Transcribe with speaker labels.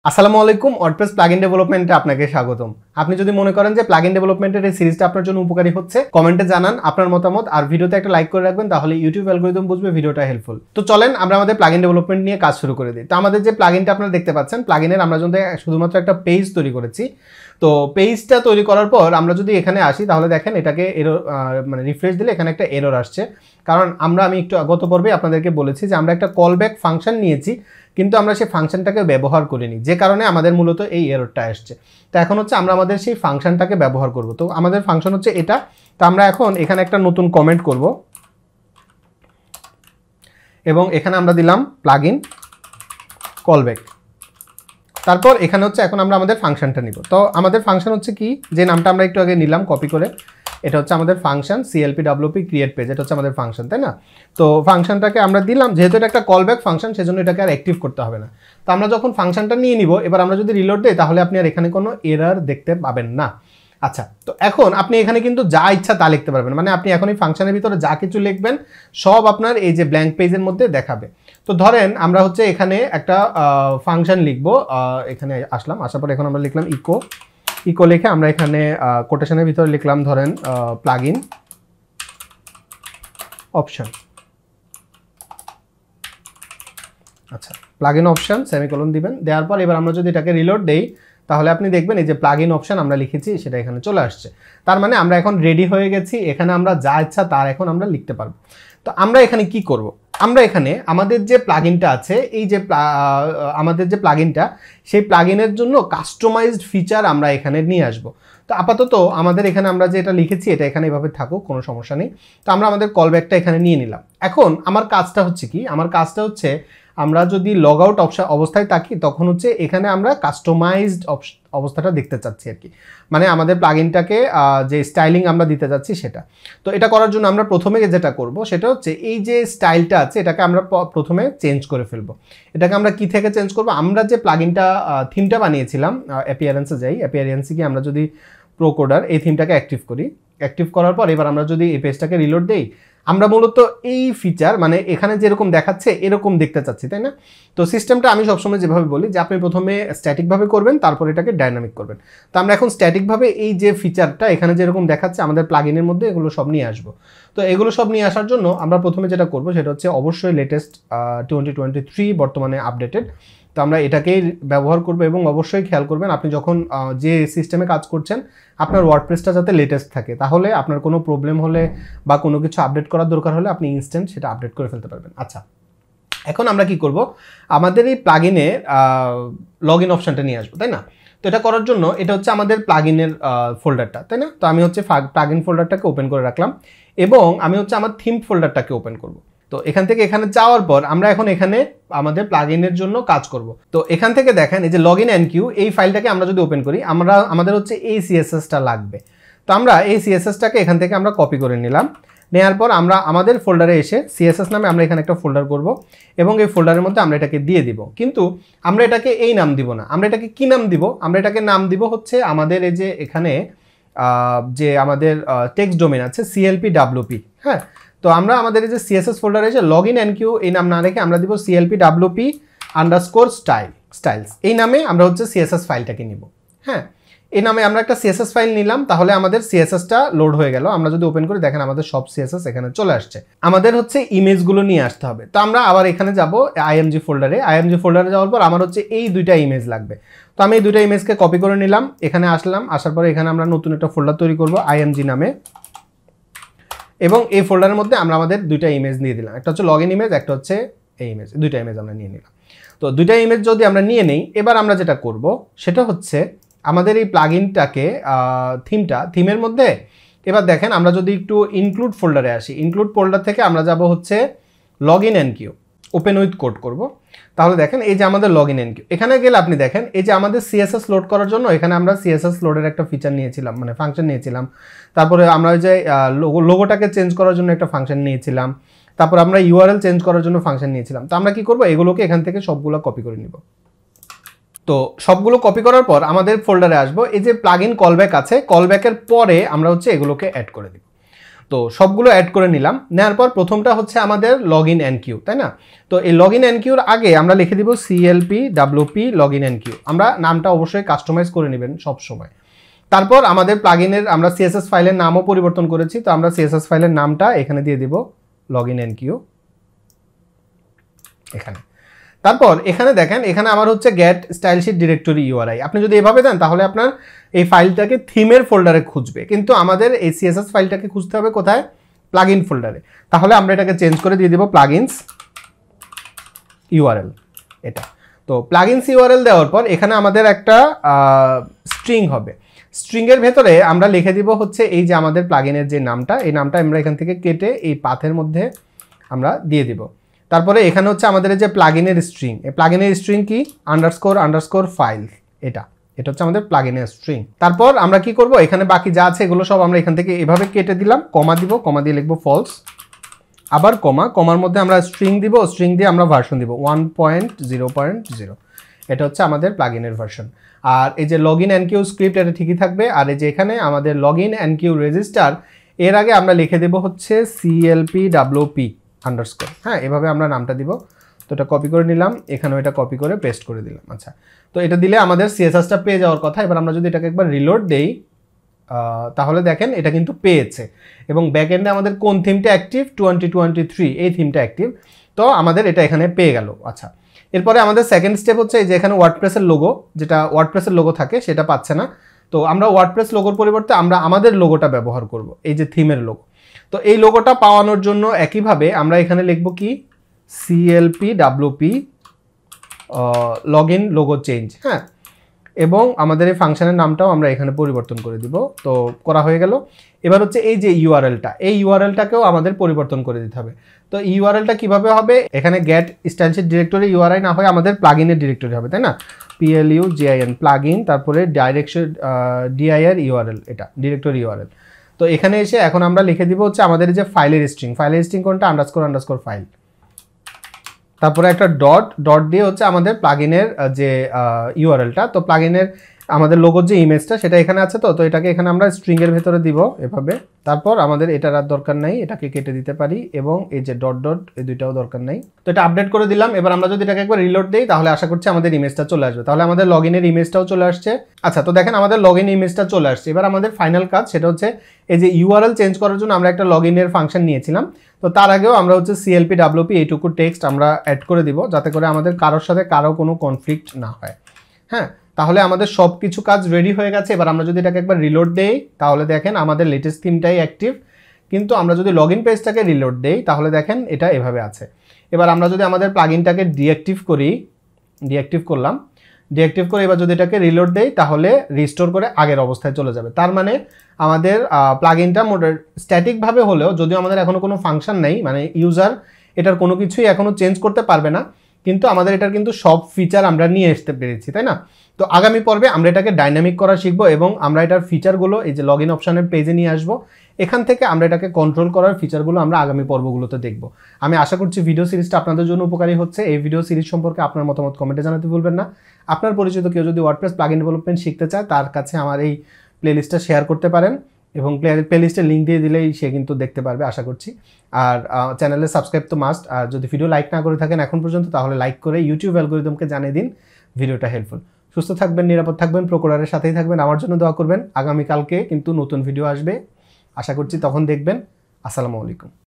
Speaker 1: আসসালামু আলাইকুম WordPress plugin ডেভেলপমেন্টে আপনাকে স্বাগতম। আপনি যদি মনে করেন যে প্লাগইন ডেভেলপমেন্টের এই সিরিজটা আপনার জন্য উপকারী হচ্ছে, কমেন্টে জানান আপনার মতামত আর ভিডিওতে একটা লাইক করে রাখবেন, তাহলে ইউটিউব অ্যালগরিদম বুঝবে ভিডিওটা হেল্পফুল। তো চলেন আমরা আমাদের প্লাগইন ডেভেলপমেন্ট নিয়ে কাজ শুরু করে দিই। তো আমাদের যে প্লাগইনটা আপনারা দেখতে পাচ্ছেন, প্লাগইনের আমরা যদি শুধুমাত্র একটা পেজ তৈরি করেছি। তো পেজটা তৈরি করার পর আমরা যদি এখানে আসি তাহলে দেখেন এটাকে এরর মানে রিফ্রেশ দিলে এখানে একটা এরর আসছে। কারণ আমি একটু গত পর্বে আপনাদেরকে বলেছি যে আমরা একটা কলব্যাক ফাংশন নিয়েছি, কিন্তু আমরা সেই ফাংশনটাকে ব্যবহার করিনি, যে কারণে আমাদের মূলত এই এররটা আসছে। তো এখন হচ্ছে আমরা আমাদের সেই ফাংশনটাকে ব্যবহার করব। তো আমাদের ফাংশন হচ্ছে এটা। তো আমরা এখন এখানে একটা নতুন কমেন্ট করব এবং এখানে আমরা দিলাম প্লাগইন কলব্যাক। তারপর এখানে হচ্ছে এখন আমরা আমাদের ফাংশনটা নিব। তো আমাদের ফাংশন হচ্ছে কি, যে নামটা আমরা একটু আগে নিলাম কপি করে, এটা হচ্ছে আমাদের ফাংশন CLPWP ক্রিয়েট পেজ, এটা হচ্ছে আমাদের ফাংশন, তাই না? তো ফাংশনটাকে আমরা দিলাম, যেহেতু এটা একটা কলব্যাক ফাংশন সেজন্য এটাকে আর অ্যাক্টিভ করতে হবে না। তো আমরা যখন ফাংশনটা নিয়ে নিব, এবার আমরা যদি রিলোড দেই তাহলে আপনি আর এখানে কোনো এরর দেখতে পাবেন না। আচ্ছা, তো এখন আপনি এখানে কিন্তু যা ইচ্ছা তা লিখতে পারবেন, মানে আপনি এখন এই ফাংশনের ভিতরে যা কিছু লিখবেন সব আপনার এই যে ব্ল্যাঙ্ক পেজের মধ্যে দেখাবে। তো ধরেন আমরা হচ্ছে এখানে একটা ফাংশন লিখব, এখানে আসলাম, আসার পর এখন আমরা লিখলাম ইকো লিখে আমরা এখানে কোটেশনের ভিতরে লিখলাম ধরেন প্লাগইন অপশন। আচ্ছা, প্লাগইন অপশন সেমিকোলন দিবেন, দেওয়ার পর এবার আমরা যদি এটাকে রিলোড দেই তাহলে আপনি দেখবেন এই যে প্লাগইন অপশন আমরা লিখেছি সেটা এখানে চলে আসছে। তার মানে আমরা এখন রেডি হয়ে গেছি, এখানে আমরা যা ইচ্ছা তার এখন আমরা লিখতে পারবো। তো আমরা এখানে কি করব, আমরা এখানে আমাদের যে প্লাগইনটা আছে, এই যে আমাদের যে প্লাগইনটা, সেই প্লাগইনের জন্য কাস্টমাইজড ফিচার আমরা এখানে নিয়ে আসব। তো আপাতত আমাদের এখানে আমরা যে এটা লিখেছি এটা এখানে এভাবে থাকুক, কোনো সমস্যা নেই। তো আমরা আমাদের কলব্যাকটা এখানে নিয়ে নিলাম। এখন আমার কাজটা হচ্ছে কি, আমার কাজটা হচ্ছে আমরা যদি লগ আউট অবস্থায় থাকি তখন হচ্ছে এখানে আমরা কাস্টমাইজড অবস্থাটা দেখতে চাচ্ছি আর কি, মানে আমাদের প্লাগইনটাকে যে স্টাইলিং আমরা দিতে যাচ্ছি সেটা। তো এটা করার জন্য আমরা প্রথমে যেটা করব সেটা হচ্ছে এই যে স্টাইলটা আছে এটাকে আমরা প্রথমে চেঞ্জ করে ফেলবো। এটাকে আমরা কি থেকে চেঞ্জ করব, আমরা যে প্লাগইনটা থিমটা বানিয়েছিলাম, অ্যাপিয়ারেন্সে যাই, অ্যাপিয়ারেন্সে গিয়ে আমরা যদি প্রোকোডার এই থিমটাকে অ্যাক্টিভ করি, অ্যাক্টিভ করার পর এবার আমরা যদি এই পেজটাকে রিলোড দেই, আমরা মূলত এই ফিচার মানে এখানে যেরকম দেখাচ্ছে এরকম দেখতে চাচ্ছি, তাই না? তো সিস্টেমটা আমি সবসময় যেভাবে বলি যে আপনি প্রথমে স্ট্যাটিকভাবে করবেন, তারপর এটাকে ডাইনামিক করবেন। তো আমরা এখন স্ট্যাটিকভাবে এই যে ফিচারটা এখানে যেরকম দেখাচ্ছে আমাদের প্লাগইনের মধ্যে এগুলো সব নিয়ে আসবো। তো এগুলো সব নিয়ে আসার জন্য আমরা প্রথমে যেটা করব সেটা হচ্ছে অবশ্যই লেটেস্ট 2023 বর্তমানে আপডেটেড। তো আমরা এটাকেই ব্যবহার করব এবং অবশ্যই খেয়াল করবেন আপনি যখন যে সিস্টেমে কাজ করছেন আপনার ওয়ার্ডপ্রেসটা যাতে লেটেস্ট থাকে, তাহলে আপনার কোনো প্রবলেম হলে বা কোনো কিছু আপডেট করার দরকার হলে আপনি ইনস্ট্যান্ট সেটা আপডেট করে ফেলতে পারবেন। আচ্ছা, এখন আমরা কি করব, আমাদের এই প্লাগইনে লগ ইন অপশনটা নিয়ে আসবো, তাই না? তো এটা করার জন্য এটা হচ্ছে আমাদের প্লাগইনের ফোল্ডারটা, তাই না? তো আমি হচ্ছে প্লাগইন ফোল্ডারটাকে ওপেন করে রাখলাম এবং আমি হচ্ছে আমার থিম ফোল্ডারটাকে ওপেন করব। তো এখান থেকে এখানে যাওয়ার পর আমরা এখন এখানে আমাদের প্লাগইনের জন্য কাজ করব। তো এখান থেকে দেখেন এই যে লগইন এন্ড কিউ, এই ফাইলটাকে আমরা যদি ওপেন করি আমাদের হচ্ছে এই সিএসএসটা লাগবে। তো আমরা এই সিএসএসটাকে এখান থেকে আমরা কপি করে নিলাম, নেওয়ার পর আমরা আমাদের ফোল্ডারে এসে সিএসএস নামে আমরা এখানে একটা ফোল্ডার করব এবং এই ফোল্ডারের মধ্যে আমরা এটাকে দিয়ে দিব। কিন্তু আমরা এটাকে এই নাম দিব না, আমরা এটাকে কি নাম দিব, আমরা এটাকে নাম দিব হচ্ছে আমাদের এই যে এখানে যে আমাদের টেক্সট ডোমেন আছে CLPWP। হ্যাঁ, তো আমরা আমাদের এই যে সিএসএস ফোল্ডারে এসে লগইন এন্ড কিউ এই নাম না রেখে আমরা দিব CLPWP_styles, এই নামে আমরা হচ্ছে সিএসএস ফাইলটাকে নিব। হ্যাঁ, এই নামে আমরা একটা সিএসএস ফাইল নিলাম, তাহলে আমাদের সিএসএসটা লোড হয়ে গেল। আমরা যদি ওপেন করি দেখেন আমাদের সব সিএসএস এখানে চলে আসছে। আমাদের হচ্ছে ইমেজগুলো নিয়ে আসতে হবে। তো আমরা আবার এখানে যাব আইএমজি ফোল্ডারে যাওয়ার পর আমার হচ্ছে এই দুইটা ইমেজ লাগবে। তো আমি এই দুইটা ইমেজকে কপি করে নিলাম, এখানে আসলাম, আসার পরে এখানে আমরা নতুন একটা ফোল্ডার তৈরি করব আইএমজি নামে এবং এই ফোল্ডারের মধ্যে আমরা আমাদের দুইটা ইমেজ নিয়ে দিলাম, একটা হচ্ছে লগইন ইমেজ, একটা হচ্ছে এই ইমেজ, দুইটা ইমেজ আমরা নিয়ে নিলাম। তো দুইটা ইমেজ যদি আমরা নিয়ে নেই, এবার আমরা যেটা করব সেটা হচ্ছে আমাদের এই প্লাগইনটাকে থিমের মধ্যে এবার দেখেন আমরা যদি একটু ইনক্লুড ফোল্ডারে আসি, ইনক্লুড ফোল্ডার থেকে আমরা যাব হচ্ছে login and Q, open with code করব। তাহলে দেখেন এই যে আমাদের লগইন এন্ড কিউ, এখানে গেলে আপনি দেখেন এই যে আমাদের সিএসএস লোড করার জন্য এখানে আমরা সিএসএস লোডের একটা ফিচার নিয়েছিলাম, মানে ফাংশন নিয়েছিলাম। তারপরে আমরা ওই যে লোগোটাকে চেঞ্জ করার জন্য একটা ফাংশন নিয়েছিলাম, তারপর আমরা ইউআরএল চেঞ্জ করার জন্য ফাংশন নিয়েছিলাম। তো আমরা কি করব, এগুলোকে এখান থেকে সবগুলো কপি করে নিব। তো সবগুলো কপি করার পর আমাদের ফোল্ডারে আসবো, এই যে প্লাগইন কলব্যাক আছে, কলব্যাকের পরে আমরা হচ্ছে এগুলোকে অ্যাড করে দিব। তো সবগুলো অ্যাড করে নিলাম, নেওয়ার পর প্রথমটা হচ্ছে আমাদের লগইন এন্ড কিউ, তাই না? তো এই লগইন এন্ড কিউর আগে আমরা লিখে দিব CLP WP login and Q. আমরা নামটা অবশ্যই কাস্টমাইজ করে নেবেন সব সময়। তারপর আমাদের প্লাগইনের আমরা সিএসএস ফাইলের নামও পরিবর্তন করেছি, তো আমরা সিএসএস ফাইলের নামটা এখানে দিয়ে দিব লগইন এন্ড কিউ এখানে। তারপর এখানে দেখেন, এখানে আমার হচ্ছে গেট স্টাইলশিট ডিরেক্টরি ইউআরআই। আপনি যদি এভাবে দেন তাহলে আপনার এই ফাইলটাকে থিমের ফোল্ডারে খুঁজবে, কিন্তু আমাদের এই সিএসএস ফাইলটাকে খুঁজতে হবে কোথায়? প্লাগইন ফোল্ডারে। তাহলে আমরা এটাকে চেঞ্জ করে দিয়ে দিব প্লাগইনস ইউআরএল এটা। তো প্লাগইনস ইউআরএল দেওয়ার পর এখানে আমাদের একটা স্ট্রিং হবে। স্ট্রিংয়ের ভেতরে আমরা লিখে দিব হচ্ছে এই যে আমাদের প্লাগইনের যে নামটা, এই নামটা আমরা এখান থেকে কেটে এই পাথের মধ্যে আমরা দিয়ে দিব। তারপরে এখানে হচ্ছে আমাদের যে প্লাগইনের স্ট্রিং, এই প্লাগইনের স্ট্রিং কি? আন্ডারস্কোর ফাইল, এটা হচ্ছে আমাদের প্লাগইনের স্ট্রিং। তারপর আমরা কি করব? এখানে বাকি যা আছে এগুলো সব আমরা এখান থেকে এভাবে কেটে দিলাম, কমা দিব, কমা দিয়ে লিখবো ফলস, আবার কমার মধ্যে আমরা স্ট্রিং দিব, স্ট্রিং দিয়ে আমরা ভার্সন দিব 1.0.0। এটা হচ্ছে আমাদের প্লাগইনের ভার্সন। আর এই যে লগইন এন্ড কিউ স্ক্রিপ্ট এটা ঠিকই থাকবে। আর এই যে এখানে আমাদের লগইন এন্ড কিউ রেজিস্টার, এর আগে আমরা লিখে দেব হচ্ছে সিএলপি ডাব্লিউপি আন্ডারস্কোর। হ্যাঁ, এভাবে আমরা নামটা দিব। তো এটা কপি করে নিলাম, এখানেও এটা কপি করে পেস্ট করে দিলাম। আচ্ছা, তো এটা দিলে আমাদের সিএসএসটা পেয়ে যাওয়ার কথা। এবার আমরা যদি এটাকে একবার রিলোড দেই তাহলে দেখেন এটা কিন্তু পেয়েছে, এবং ব্যাকএন্ডে আমাদের কোন থিমটা অ্যাক্টিভ? 2023 এই থিমটা অ্যাক্টিভ। তো আমাদের এটা এখানে পেয়ে গেল। আচ্ছা, এরপরে আমাদের সেকেন্ড স্টেপ হচ্ছে যে এখানে ওয়ার্ডপ্রেসের লোগো, যেটা ওয়ার্ডপ্রেসের লোগো থাকে সেটা পাচ্ছে না। তো আমরা ওয়ার্ডপ্রেস লোগোর পরিবর্তে আমরা আমাদের লোগোটা ব্যবহার করব, এই যে থিমের লোগো। তো এই লোগোটা পাওয়ানোর জন্য একইভাবে আমরা এখানে লিখব কি? CLP WP login logo change. হ্যাঁ, এবং আমাদের এই ফাংশনের নামটাও আমরা এখানে পরিবর্তন করে দিব। তো করা হয়ে গেল। এবার হচ্ছে এই যে ইউআরএলটা, এই ইউআরএলটাকেও আমাদের পরিবর্তন করে দিতে হবে। তো ইউআরএলটা কিভাবে হবে? এখানে গেট স্টাইলশিট ডিরেক্টরি ইউআরআই না হয় আমাদের প্লাগইনের ডিরেক্টরি হবে, তাই না? PLUGIN প্লাগইন, তারপরে ডাইরেকশন ডিআইআর ইউআরএল, এটা ডিরেক্টরি ইউআরএল। তো এখানে এসে এখন আমরা লিখে দিব হচ্ছে আমাদের যে ফাইলের স্ট্রিং কোনটা? Underscore file. তারপরে একটা ডট দিয়ে হচ্ছে আমাদের প্লাগইনের যে ইউআরএলটা। তো প্লাগইনের আমাদের লোগোর যে ইমেজটা সেটা এখানে আছে। তো এটাকে এখানে আমরা স্ট্রিং এর ভেতরে দিব এভাবে। তারপর আমাদের এটার আর দরকার নাই, এটাকে কেটে দিতে পারি, এবং এই যে ডট এই দুইটাও দরকার নাই। তো এটা আপডেট করে দিলাম। এবার আমরা যদি এটাকে একবার রিলোড দেই তাহলে আশা করছি আমাদের ইমেজটা চলে আসবে। তাহলে আমাদের লগইনের ইমেজটাও চলে আসছে। আচ্ছা, তো দেখেন আমাদের লগইন ইমেজটা চলে আসছে। এবার আমাদের ফাইনাল কাজ সেটা হচ্ছে এই যে ইউআরএল চেঞ্জ করার জন্য আমরা একটা লগইনের ফাংশন নিয়েছিলাম। তো তার আগেও আমরা হচ্ছে সিএলপি ডাব্লিউপি এইটুকু টেক্সট আমরা অ্যাড করে দিব, যাতে করে আমাদের কারোর সাথে কারো কোনো কনফ্লিক্ট না হয়। হ্যাঁ, তাহলে আমাদের সব কিছু কাজ রেডি হয়ে গেছে। এবার আমরা যদি এটাকে একবার রিলোড দেই তাহলে দেখেন আমাদের লেটেস্ট থিমটাই অ্যাক্টিভ। কিন্তু আমরা যদি লগইন পেজটাকে রিলোড দেই তাহলে দেখেন এটা এভাবে আছে। এবার আমরা যদি আমাদের প্লাগইনটাকে ডিঅ্যাক্টিভ করে এবার যদি এটাকে রিলোড দেই তাহলে রিস্টোর করে আগের অবস্থায় চলে যাবে। তার মানে আমাদের প্লাগইনটা স্ট্যাটিকভাবে হলেও, যদিও আমাদের এখনো কোনো ফাংশন নেই, মানে ইউজার এটার কোনো কিছুই এখনো চেঞ্জ করতে পারবে না, কিন্তু আমাদের এটার কিন্তু সব ফিচার আমরা নিয়ে আসতে পেরেছি, তাই না? তো আগামী পর্বে আমরা এটাকে ডাইনামিক করা শিখবো, এবং আমরা এটার ফিচারগুলো এই যে লগইন অপশনের পেজে নিয়ে আসবো। এখান থেকে আমরা এটাকে কন্ট্রোল করার ফিচারগুলো আমরা আগামী পর্বগুলোতে দেখব। আমি আশা করছি ভিডিও সিরিজটা আপনাদের জন্য উপকারী হচ্ছে। এই ভিডিও সিরিজ সম্পর্কে আপনার মতামত কমেন্টে জানাতে ভুলবেন না। আপনার পরিচিত কেউ যদি ওয়ার্ডপ্রেস প্লাগইন ডেভেলপমেন্ট শিখতে চায় তার কাছে আমার এই প্লেলিস্টটা শেয়ার করতে পারেন, এবং প্লেলিস্টের লিঙ্ক দিয়ে দিলেই সে কিন্তু দেখতে পারবে আশা করছি। আর চ্যানেলে সাবস্ক্রাইব তো মাস্ট। আর যদি ভিডিও লাইক না করে থাকেন এখন পর্যন্ত তাহলে লাইক করে ইউটিউব অ্যালগরিদমকে জানিয়ে দিন ভিডিওটা হেল্পফুল। সুস্থ থাকবেন, নিরাপদ থাকবেন, প্রোকোডারের সাথেই থাকবেন। আমার জন্য দোয়া করবেন। আগামীকালকে কিন্তু নতুন ভিডিও আসবে, আশা করছি তখন দেখবেন। আসসালামু আলাইকুম।